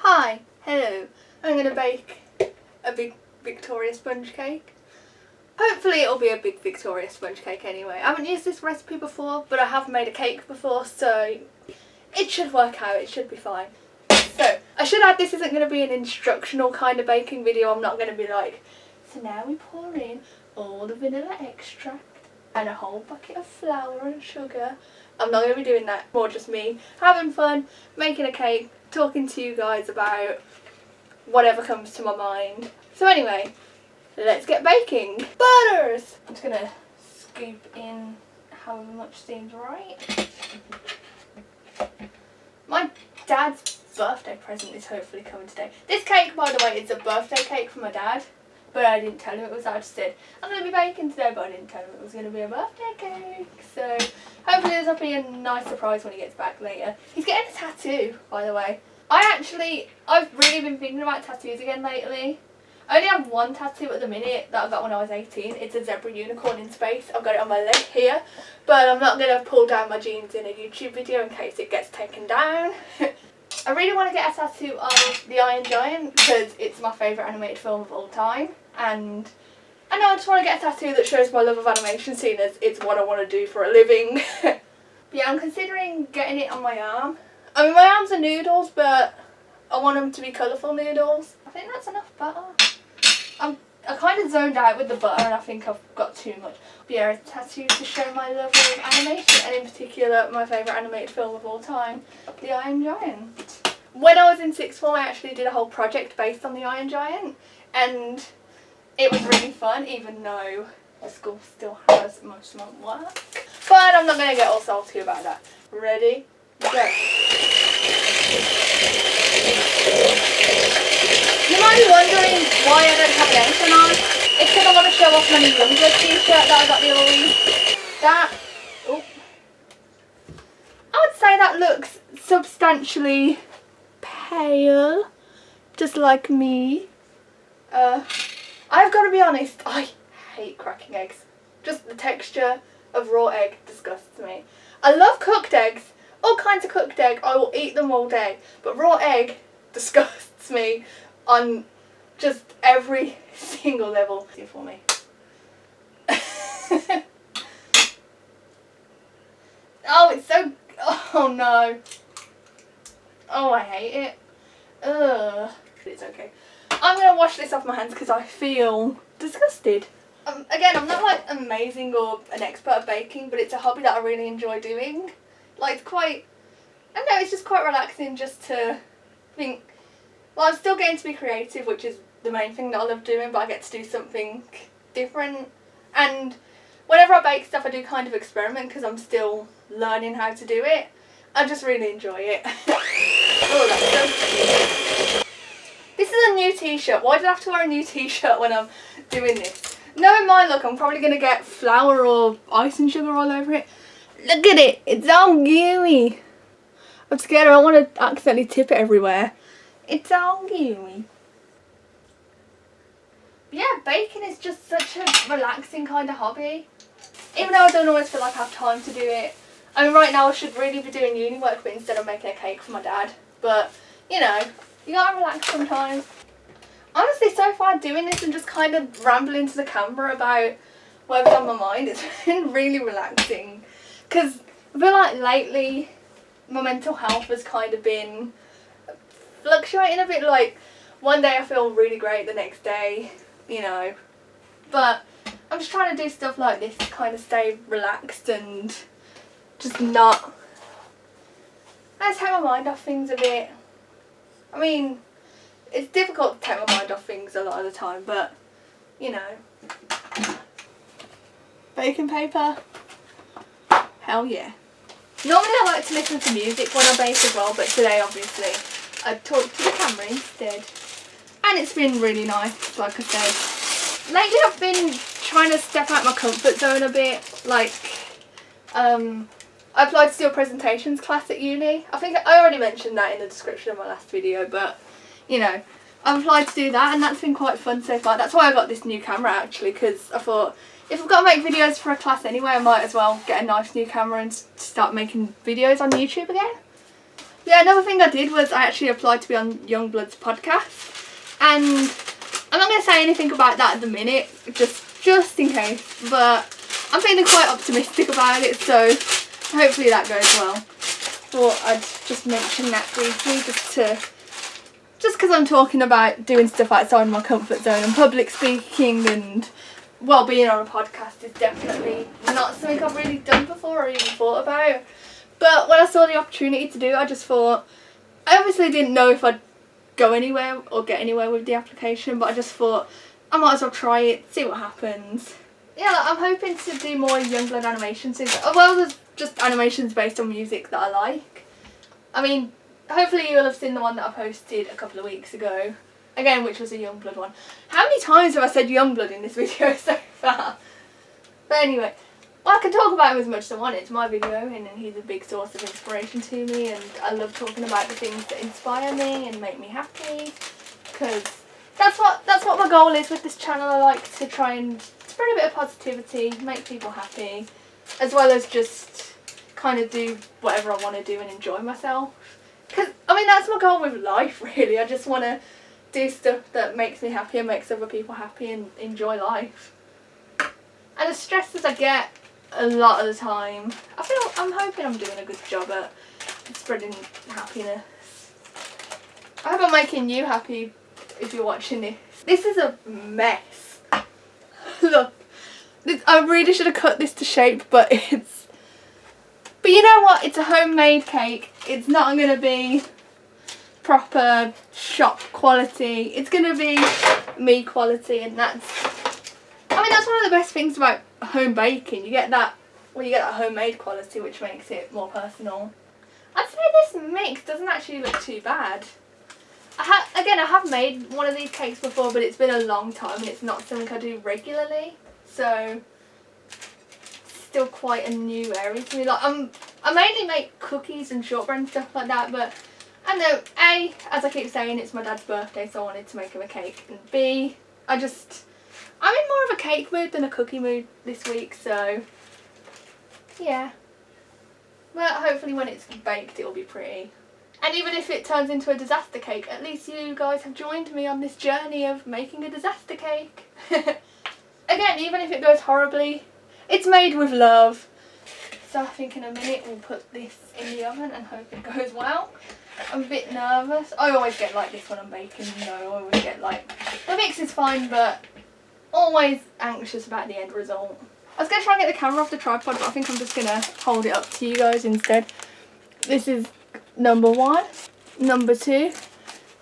Hi, hello. I'm going to bake a big Victoria sponge cake. Hopefully it'll be a big Victoria sponge cake anyway. I haven't used this recipe before, but I have made a cake before, so it should work out, it should be fine. So, I should add this isn't going to be an instructional kind of baking video. I'm not going to be like, so now we pour in all the vanilla extract and a whole bucket of flour and sugar. I'm not going to be doing that. More just me having fun, making a cake, talking to you guys about whatever comes to my mind. So anyway, let's get baking. Butters! I'm just going to scoop in however much seems right. My dad's birthday present is hopefully coming today. This cake, by the way, is a birthday cake for my dad. But I didn't tell him it was. I just said, I'm going to be baking today, but I didn't tell him it was going to be a birthday cake. So hopefully this will be a nice surprise when he gets back later. He's getting a tattoo, by the way. I've really been thinking about tattoos again lately. I only have one tattoo at the minute that I got when I was 18. It's a zebra unicorn in space. I've got it on my leg here. But I'm not going to pull down my jeans in a YouTube video in case it gets taken down. I really want to get a tattoo of the Iron Giant because it's my favourite animated film of all time, and I know I just want to get a tattoo that shows my love of animation, seeing as it's what I want to do for a living. But yeah, I'm considering getting it on my arm. I mean, my arms are noodles, but I want them to be colourful noodles. I think that's enough butter. I kind of zoned out with the butter and I think I've got too much. But yeah, a tattoo to show my love of animation, and in particular my favourite animated film of all time, The Iron Giant. When I was in sixth form I actually did a whole project based on The Iron Giant, and it was really fun, even though the school still has most of my work. But I'm not going to get all salty about that. Ready? Go. You might be wondering why I don't have an apron on. It's because I want to show off my new YUNGBLUD t-shirt that I got the other week. I would say that looks substantially pale, just like me. I've got to be honest, I hate cracking eggs. Just the texture of raw egg disgusts me. I love cooked eggs, all kinds of cooked egg, I will eat them all day, but raw egg disgusts me on just every single level. See it for me. Oh, it's so... Oh no. Oh, I hate it. Ugh. But it's okay. I'm going to wash this off my hands because I feel disgusted. Again, I'm not like amazing or an expert at baking, but it's a hobby that I really enjoy doing. Like, it's quite... I don't know, it's just quite relaxing just to think... Well, I'm still getting to be creative, which is the main thing that I love doing, but I get to do something different. And whenever I bake stuff, I do kind of experiment because I'm still learning how to do it. I just really enjoy it. Oh, that's so cute. This is a new t-shirt. Why did I have to wear a new t-shirt when I'm doing this? Knowing my look, I'm probably going to get flour or icing sugar all over it. Look at it. It's all gooey. I'm scared I don't want to accidentally tip it everywhere. It's all gooey. Yeah, baking is just such a relaxing kind of hobby. Even though I don't always feel like I have time to do it. I mean, right now I should really be doing uni work, but instead I'm making a cake for my dad. But, you know, you gotta relax sometimes. Honestly, so far doing this and just kind of rambling to the camera about whatever's on my mind, it's been really relaxing. Because I feel like lately my mental health has kind of been fluctuating a bit. Like, one day I feel really great, the next day, you know. But I'm just trying to do stuff like this to kind of stay relaxed and just not... I just take my mind off things a bit. I mean, it's difficult to take my mind off things a lot of the time, but, you know. Baking paper? Hell yeah. Normally I like to listen to music when I bake as well, but today obviously I talked to the camera instead. And it's been really nice, like I said. Lately I've been trying to step out my comfort zone a bit. Like, I applied to do a presentations class at uni. I think I already mentioned that in the description of my last video, but, you know, I've applied to do that and that's been quite fun so far. That's why I got this new camera actually, because I thought, if I've got to make videos for a class anyway, I might as well get a nice new camera and start making videos on YouTube again. Yeah, another thing I did was I actually applied to be on YUNGBLUD's podcast, and I'm not going to say anything about that at the minute, just in case, but I'm feeling quite optimistic about it, so hopefully that goes well. Thought I'd just mention that briefly, just because I'm talking about doing stuff outside my comfort zone, and public speaking and, well, being on a podcast is definitely not something I've really done before or even thought about. But when I saw the opportunity to do it, I just thought, I obviously didn't know if I'd go anywhere or get anywhere with the application, but I just thought I might as well try it, see what happens. Yeah, I'm hoping to do more YUNGBLUD animations, as well as just animations based on music that I like. I mean, hopefully you'll have seen the one that I posted a couple of weeks ago, again, which was a YUNGBLUD one. How many times have I said YUNGBLUD in this video so far? But anyway, well, I can talk about him as much as I want. It's my video, and he's a big source of inspiration to me, and I love talking about the things that inspire me and make me happy, because that's what my goal is with this channel. I like to try and spread a bit of positivity, make people happy, as well as just kind of do whatever I want to do and enjoy myself. Because, I mean, that's my goal with life, really. I just want to do stuff that makes me happy and makes other people happy and enjoy life. And as stressed as I get a lot of the time, I'm hoping I'm doing a good job at spreading happiness. I hope I'm making you happy if you're watching this. This is a mess. Look, I really should have cut this to shape, but but you know what? It's a homemade cake. It's not going to be proper shop quality. It's going to be me quality, and that's one of the best things about home baking. You get that homemade quality, which makes it more personal. I'd say this mix doesn't actually look too bad. I have made one of these cakes before, but it's been a long time and it's not something I do regularly, so it's still quite a new area to me. Like I mainly make cookies and shortbread and stuff like that, but I know A, as I keep saying, it's my dad's birthday, so I wanted to make him a cake, and B, I'm in more of a cake mood than a cookie mood this week, so yeah. But hopefully when it's baked it'll be pretty. And even if it turns into a disaster cake, at least you guys have joined me on this journey of making a disaster cake. Again, even if it goes horribly, it's made with love. So I think in a minute we'll put this in the oven and hope it goes well. I'm a bit nervous. I always get like this when I'm baking, you know, I always get like, the mix is fine, but always anxious about the end result. I was going to try and get the camera off the tripod, but I think I'm just going to hold it up to you guys instead. This is number 1. Number 2.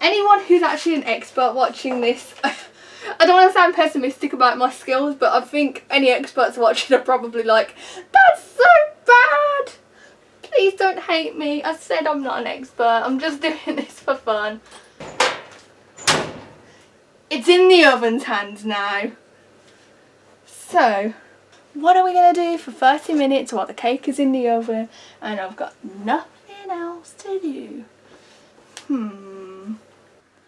Anyone who's actually an expert watching this, I don't want to sound pessimistic about my skills, but I think any experts watching are probably like, that's so bad! Please don't hate me. I said I'm not an expert. I'm just doing this for fun. It's in the oven's hands now. So, what are we going to do for 30 minutes while the cake is in the oven and I've got nothing else to do?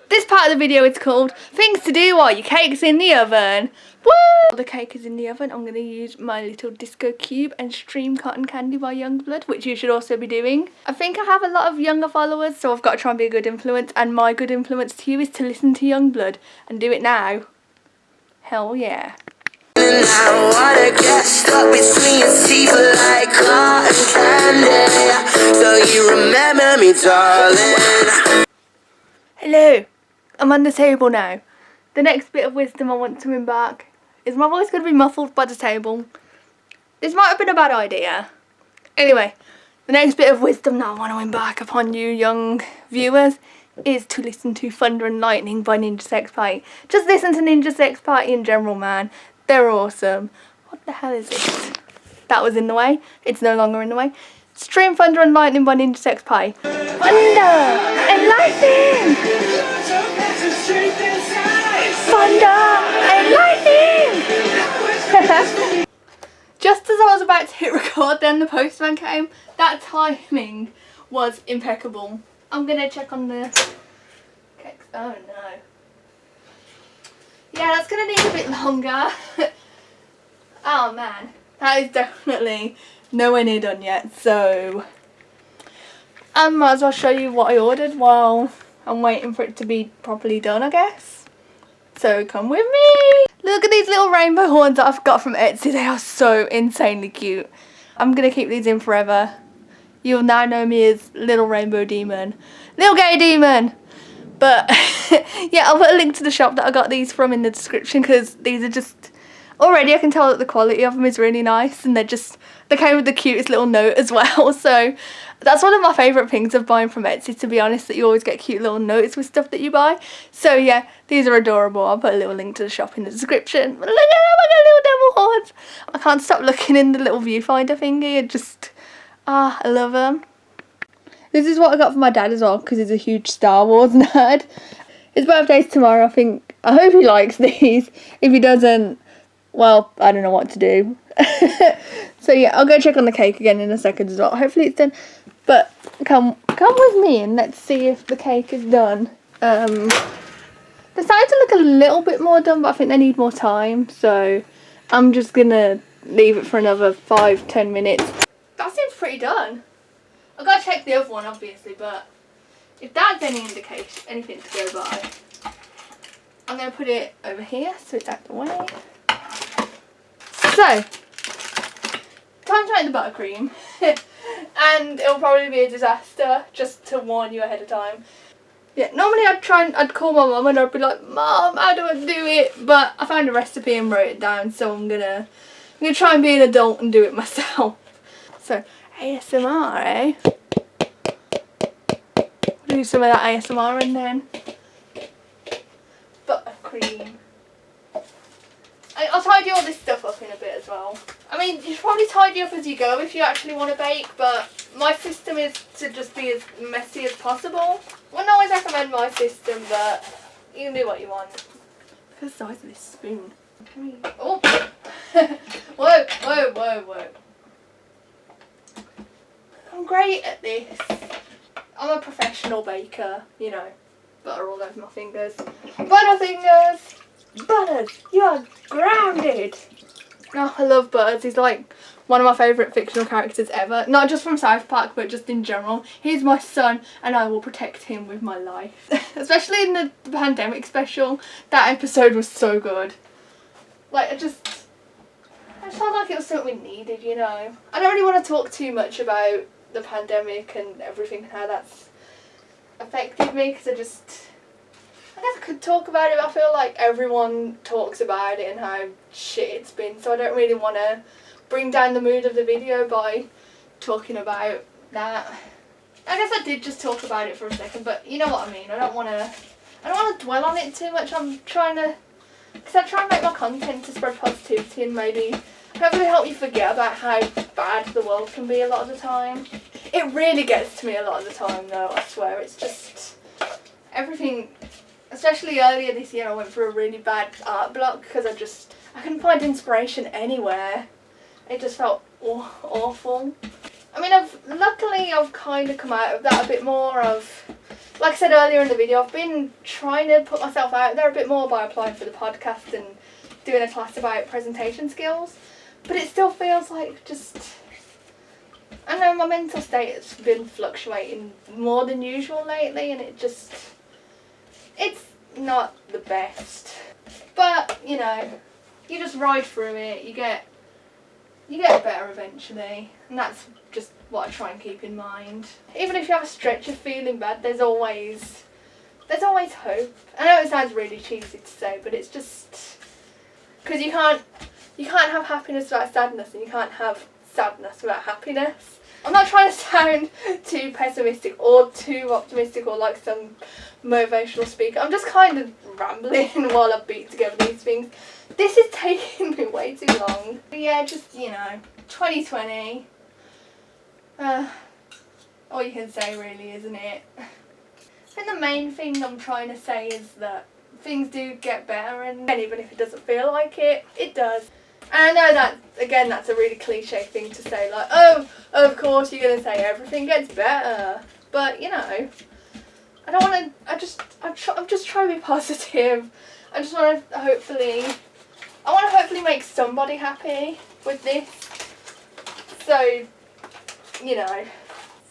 This part of the video is called Things to Do While Your Cake's in the Oven. Woo! While the cake is in the oven, I'm going to use my little disco cube and stream cotton candy by YUNGBLUD, which you should also be doing. I think I have a lot of younger followers, so I've got to try and be a good influence, and my good influence to you is to listen to YUNGBLUD and do it now. Hell yeah. I wanna get stuck between your teeth like cotton candy, so you remember me, darling. Hello, I'm on the table now. The next bit of wisdom I want to embark is my voice going to be muffled by the table. This might have been a bad idea. Anyway, the next bit of wisdom that I want to embark upon you young viewers is to listen to Thunder and Lightning by Ninja Sex Party. Just listen to Ninja Sex Party in general, man. They're awesome. What the hell is this? That was in the way. It's no longer in the way. Stream Thunder and Lightning by Ninja Sex Party. Thunder and Lightning! Thunder and Lightning! Just as I was about to hit record, then the postman came. That timing was impeccable. I'm going to check on the cakes. Oh no. Yeah, that's going to need a bit longer. Oh man, that is definitely nowhere near done yet, so I might as well show you what I ordered while I'm waiting for it to be properly done, I guess. So come with me. Look at these little rainbow horns that I've got from Etsy. They are so insanely cute. I'm going to keep these in forever. You'll now know me as Little Rainbow Demon. Little Gay Demon! But yeah, I'll put a link to the shop that I got these from in the description, because these are just... Already I can tell that the quality of them is really nice, and they came with the cutest little note as well. So that's one of my favourite things of buying from Etsy, to be honest, that you always get cute little notes with stuff that you buy. So yeah, these are adorable. I'll put a little link to the shop in the description. But look at them, I got little devil horns. I can't stop looking in the little viewfinder thingy. It just, I love them. This is what I got for my dad as well, because he's a huge Star Wars nerd. His birthday's tomorrow, I think. I hope he likes these. If he doesn't, well, I don't know what to do. So yeah, I'll go check on the cake again in a second as well. Hopefully it's done. But come with me and let's see if the cake is done. They're starting to look a little bit more done, but I think they need more time. So I'm just gonna leave it for another 5-10 minutes. That seems pretty done. I've got to check the other one, obviously, but if that's any indication, anything to go by, I'm going to put it over here so it's out the way. So, time to make the buttercream. And it'll probably be a disaster, just to warn you ahead of time. Yeah, normally I'd call my mum and I'd be like, Mum, how do I do it? But I found a recipe and wrote it down, so I'm gonna try and be an adult and do it myself. So, ASMR, eh? Do some of that ASMR and then buttercream. I'll tidy all this stuff up in a bit as well. I mean, you should probably tidy up as you go if you actually want to bake, but my system is to just be as messy as possible. Wouldn't always recommend my system, but you can do what you want. Look at the size of this spoon. Oh! Whoa, whoa, whoa, whoa. I'm great at this. I'm a professional baker, you know. Butter all over my fingers. Butter fingers! Butters, you are grounded! Oh, I love Butters. He's like one of my favourite fictional characters ever. Not just from South Park, but just in general. He's my son and I will protect him with my life. Especially in the pandemic special. That episode was so good. Like, I just felt like it was something we needed, you know. I don't really want to talk too much about the pandemic and everything and how that's affected me, because I guess I could talk about it, but I feel like everyone talks about it and how shit it's been, so I don't really want to bring down the mood of the video by talking about that. I guess I did just talk about it for a second, but you know what I mean. I don't want to dwell on it too much. I'm trying to, because I try and make my content to spread positivity and maybe hopefully help you forget about how bad the world can be a lot of the time. It really gets to me a lot of the time though, I swear. It's just everything, especially earlier this year I went through a really bad art block because I couldn't find inspiration anywhere. It just felt awful. I mean, luckily I've kind of come out of that a bit more. Like I said earlier in the video, I've been trying to put myself out there a bit more by applying for the podcast and doing a class about presentation skills. But it still feels like I don't know, my mental state has been fluctuating more than usual lately, and it's not the best. But, you know, you just ride through it, you get better eventually, and that's just what I try and keep in mind. Even if you have a stretch of feeling bad, there's always hope. I know it sounds really cheesy to say, but it's just because you can't have happiness without sadness, and you can't have sadness without happiness. I'm not trying to sound too pessimistic or too optimistic or like some motivational speaker. I'm just kind of rambling while I beat together these things. This is taking me way too long. But yeah, just, you know, 2020. All you can say really, isn't it? I think the main thing I'm trying to say is that things do get better, and even if it doesn't feel like it, it does. And I know that, again, that's a really cliche thing to say, like, oh, of course you're going to say everything gets better. But, you know, I don't want to, I'm just trying to be positive. I want to hopefully make somebody happy with this. So, you know,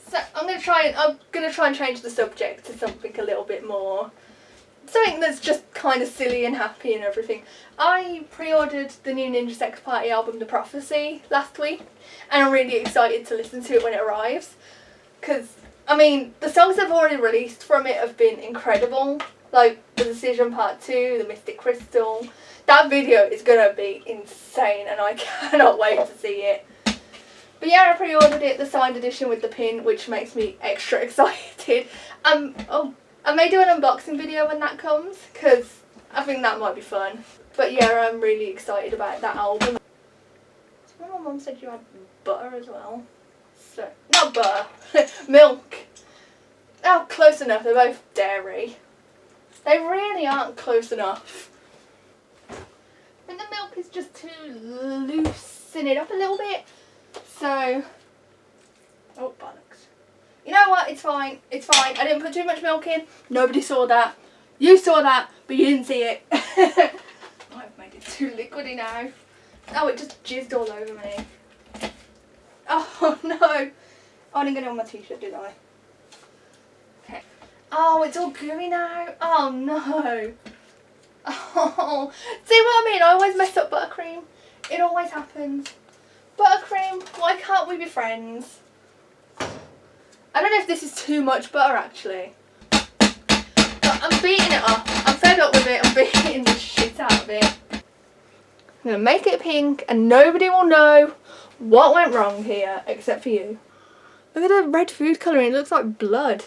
So I'm gonna try and change the subject to something a little bit more, something that's just kind of silly and happy and everything. I pre-ordered the new Ninja Sex Party album, The Prophecy, last week, and I'm really excited to listen to it when it arrives. Because, I mean, the songs they've already released from it have been incredible. Like, The Decision Part 2, The Mystic Crystal. That video is gonna be insane and I cannot wait to see it. But yeah, I pre-ordered it, the signed edition with the pin, which makes me extra excited. I may do an unboxing video when that comes, because I think that might be fun. But yeah, I'm really excited about that album. My mum said you had butter as well. So, not butter, milk. Oh, close enough, they're both dairy. They really aren't close enough. And the milk is just to loosen it up a little bit. So, oh bollocks. You know what, it's fine, it's fine. I didn't put too much milk in. Nobody saw that. You saw that, but you didn't see it. I've made it too liquidy now. Oh, it just jizzed all over me. Oh no. Oh, I didn't get it on my t-shirt, did I? Okay. Oh, it's all gooey now. Oh no. Oh, see what I mean? I always mess up buttercream. It always happens. Buttercream, why can't we be friends? I don't know if this is too much butter actually. But I'm beating it up. I'm fed up with it. I'm beating the shit out of it. I'm going to make it pink and nobody will know what went wrong here except for you. Look at the red food colouring. It looks like blood.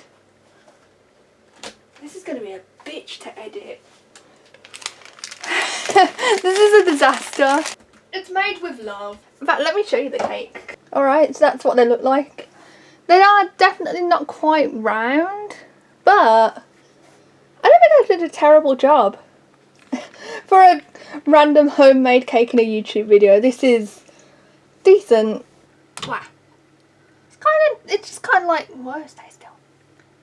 This is going to be a bitch to edit. This is a disaster. It's made with love. In fact, let me show you the cake. Alright, so that's what they look like. They are definitely not quite round, but I don't think I did a terrible job. For a random homemade cake in a YouTube video, this is decent. Wow. It's just kind of like, whoa, stay still.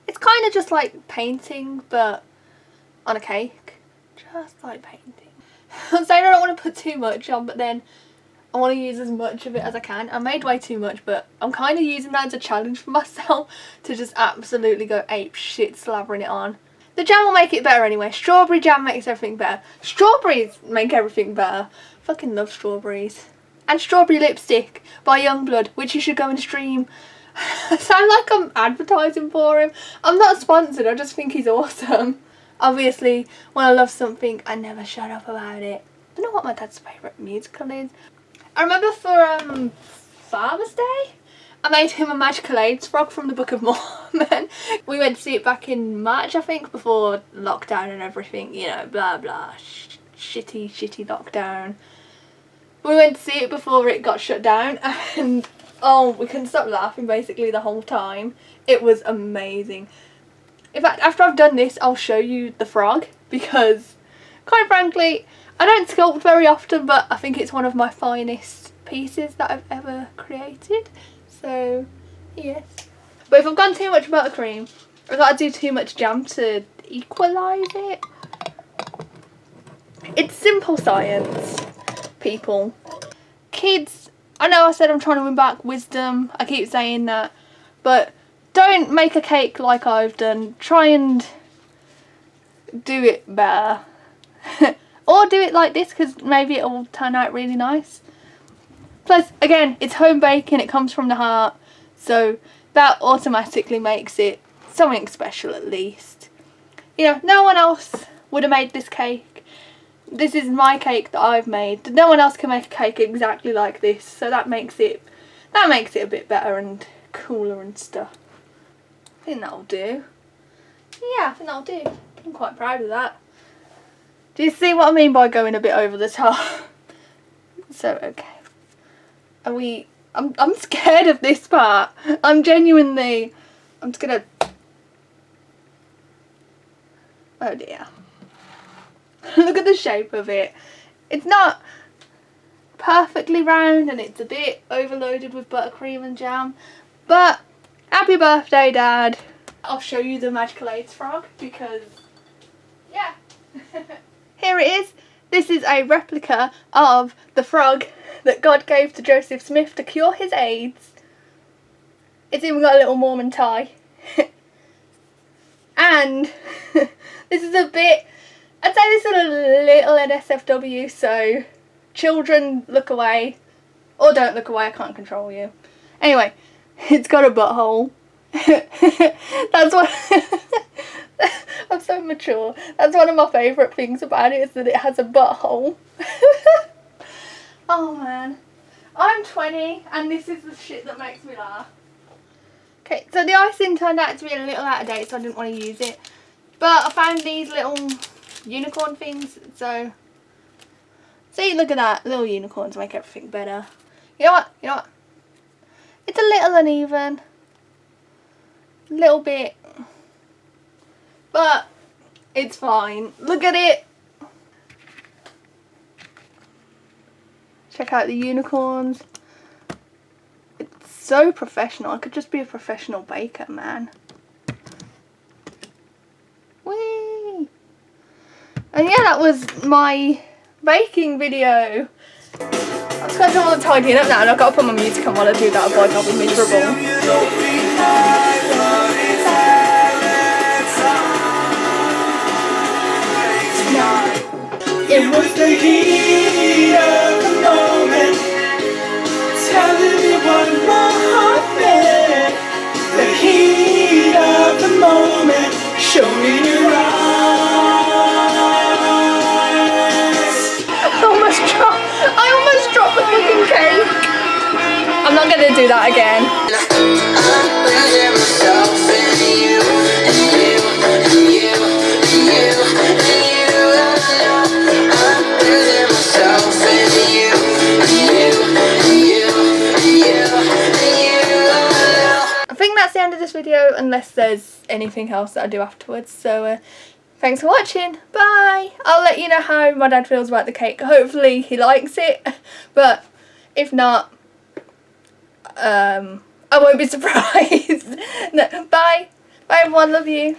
It's kind of just like painting, but on a cake. Just like painting. I'm saying I don't want to put too much on, but then I want to use as much of it as I can. I made way too much, but I'm kind of using that as a challenge for myself to just absolutely go ape shit slathering it on. The jam will make it better anyway. Strawberry jam makes everything better. Strawberries make everything better. Fucking love strawberries. And Strawberry Lipstick by YUNGBLUD, which you should go and stream. I sound like I'm advertising for him. I'm not sponsored, I just think he's awesome. Obviously, when I love something, I never shut up about it. I don't know what my dad's favourite musical is. I remember for Father's Day, I made him a Magical AIDS frog from the Book of Mormon. We went to see it back in March, I think, before lockdown and everything, you know, blah blah, shitty lockdown. We went to see it before it got shut down and oh, we couldn't stop laughing basically the whole time. It was amazing. In fact, after I've done this, I'll show you the frog because, quite frankly, I don't sculpt very often, but I think it's one of my finest pieces that I've ever created. So, yes. But if I've gone too much buttercream, I've got to do too much jam to equalise it. It's simple science, people. Kids, I know I said I'm trying to win back wisdom. I keep saying that, but don't make a cake like I've done. Try and do it better. Or do it like this because maybe it will turn out really nice. Plus, again, it's home baking. It comes from the heart. So that automatically makes it something special at least. You know, no one else would have made this cake. This is my cake that I've made. No one else can make a cake exactly like this. So that makes it a bit better and cooler and stuff. I think that'll do. Yeah, I think that'll do. I'm quite proud of that. Do you see what I mean by going a bit over the top? So, okay. I'm scared of this part. I'm just gonna... Oh dear. Look at the shape of it. It's not perfectly round and it's a bit overloaded with buttercream and jam. But happy birthday, Dad. I'll show you the Magical AIDS frog because, yeah. Here it is. This is a replica of the frog that God gave to Joseph Smith to cure his AIDS. It's even got a little Mormon tie. And this is a bit, I'd say this is a little NSFW, so children look away. Or don't look away, I can't control you. Anyway, it's got a butthole. That's what... I'm so mature. That's one of my favourite things about it, is that it has a butthole. Oh man. I'm 20 and this is the shit that makes me laugh. Okay, so the icing turned out to be a little out of date, so I didn't want to use it. But I found these little unicorn things, so... See, look at that. Little unicorns make everything better. You know what? You know what? It's a little uneven. A little bit. But it's fine. Look at it. Check out the unicorns. It's so professional. I could just be a professional baker, man. Whee! And yeah, that was my baking video. I'm just going to do all the tidying up now, and I've got to put my music on while I do that, otherwise I'll be miserable. It was the heat of the moment, telling me what my heart meant. The heat of the moment, showing your eyes. I almost dropped the fucking cake. I'm not gonna do that again. I think that's the end of this video, unless there's anything else that I do afterwards. So thanks for watching. Bye. I'll let you know how my dad feels about the cake. Hopefully he likes it, but if not, I won't be surprised. No, bye. Bye everyone, love you.